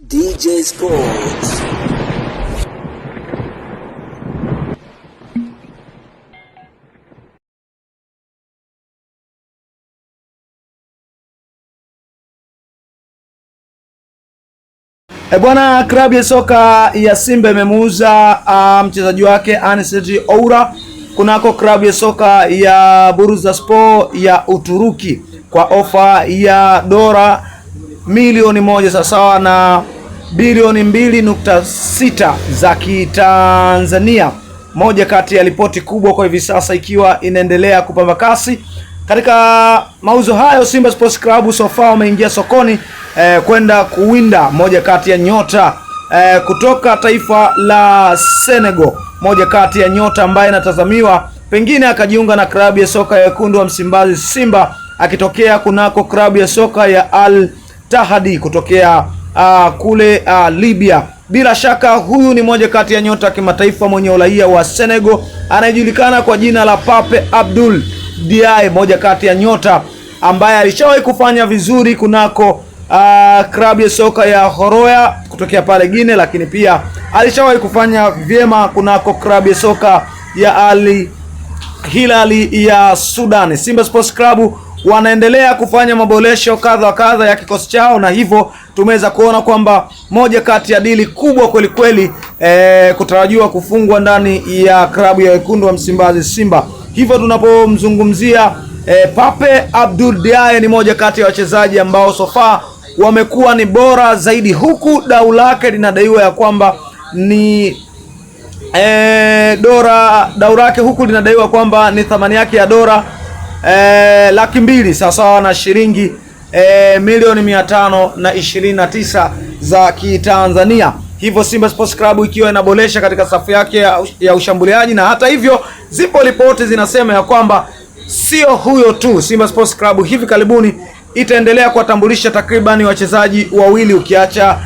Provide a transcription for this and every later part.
DJ Sports. Bwana, klabu ya soka ya Simba imemuuza mchezaji wake Anicet Oura kunako klabu ya soka ya Bursaspor ya Uturuki kwa ofa ya dola milioni 1 sawa na bilioni 2.6 za Kitanzania. Moja kati ya ripoti kubwa kwa hivi sasa ikiwa inaendelea kupamba kasi. Katika mauzo hayo, Simba Sports Club sofa wameingia sokoni kwenda kuwinda moja kati ya nyota kutoka taifa la Senegal, moja kati ya nyota ambaye anatazamiwa pengine akajiunga na klabu ya soka ya wekundu wa Msimbazi Simba, akitokea kunako klabu ya soka ya Al Ittihad kutokea kule Libya. Bila shaka huyu ni moja kati ya nyota kimataifa mwenye uraia wa Senegal anayejulikana kwa jina la Pape Abdoul Diaye, moja kati ya nyota ambaye alishawahi kufanya vizuri kunako klabu ya soka ya Horoya kutokea pale Guinea, lakini pia alishawahi kufanya vyema kunako klabu ya soka ya Al Hilal ya Sudan. Simba Sports Club wanaendelea kufanya maboresho kadha wa kadha ya kikosi chao, na hivyo tumeweza kuona kwamba moja kati ya dili kubwa kweli kweli kutarajiwa kufungwa ndani ya klabu ya wekundu wa Msimbazi Simba. Hivyo tunapomzungumzia Pape Abdoul Diaye ni moja kati ya wachezaji ambao sofa wamekuwa ni bora zaidi, huku dau lake linadaiwa ya kwamba ni dau lake huku linadaiwa kwamba ni thamani yake ya dola $200 sawa na shilingi milioni 529 za Kitanzania. Hivyo Simba Sports Club ikiwa inaboresha katika safu yake ya ushambuliaji, na hata hivyo zipo ripoti zinasema ya kwamba sio huyo tu, Simba Sports Club hivi karibuni itaendelea kuwatambulisha takribani wachezaji wawili ukiacha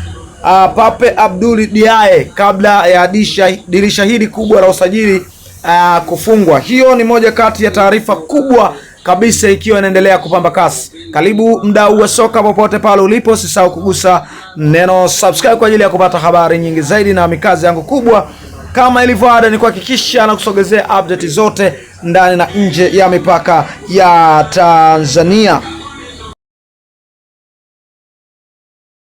Pape Abdoul Diaye kabla ya dirisha hili kubwa la usajili kufungwa. Hiyo ni moja kati ya taarifa kubwa kabisa ikiwa inaendelea kupamba kasi. Karibu mdau wa soka popote pale ulipo, usisahau kugusa neno subscribe kwa ajili ya kupata habari nyingi zaidi, na mikazi yangu kubwa kama ilivyo ada ni kuhakikisha na kusogezea update zote ndani na nje ya mipaka ya Tanzania.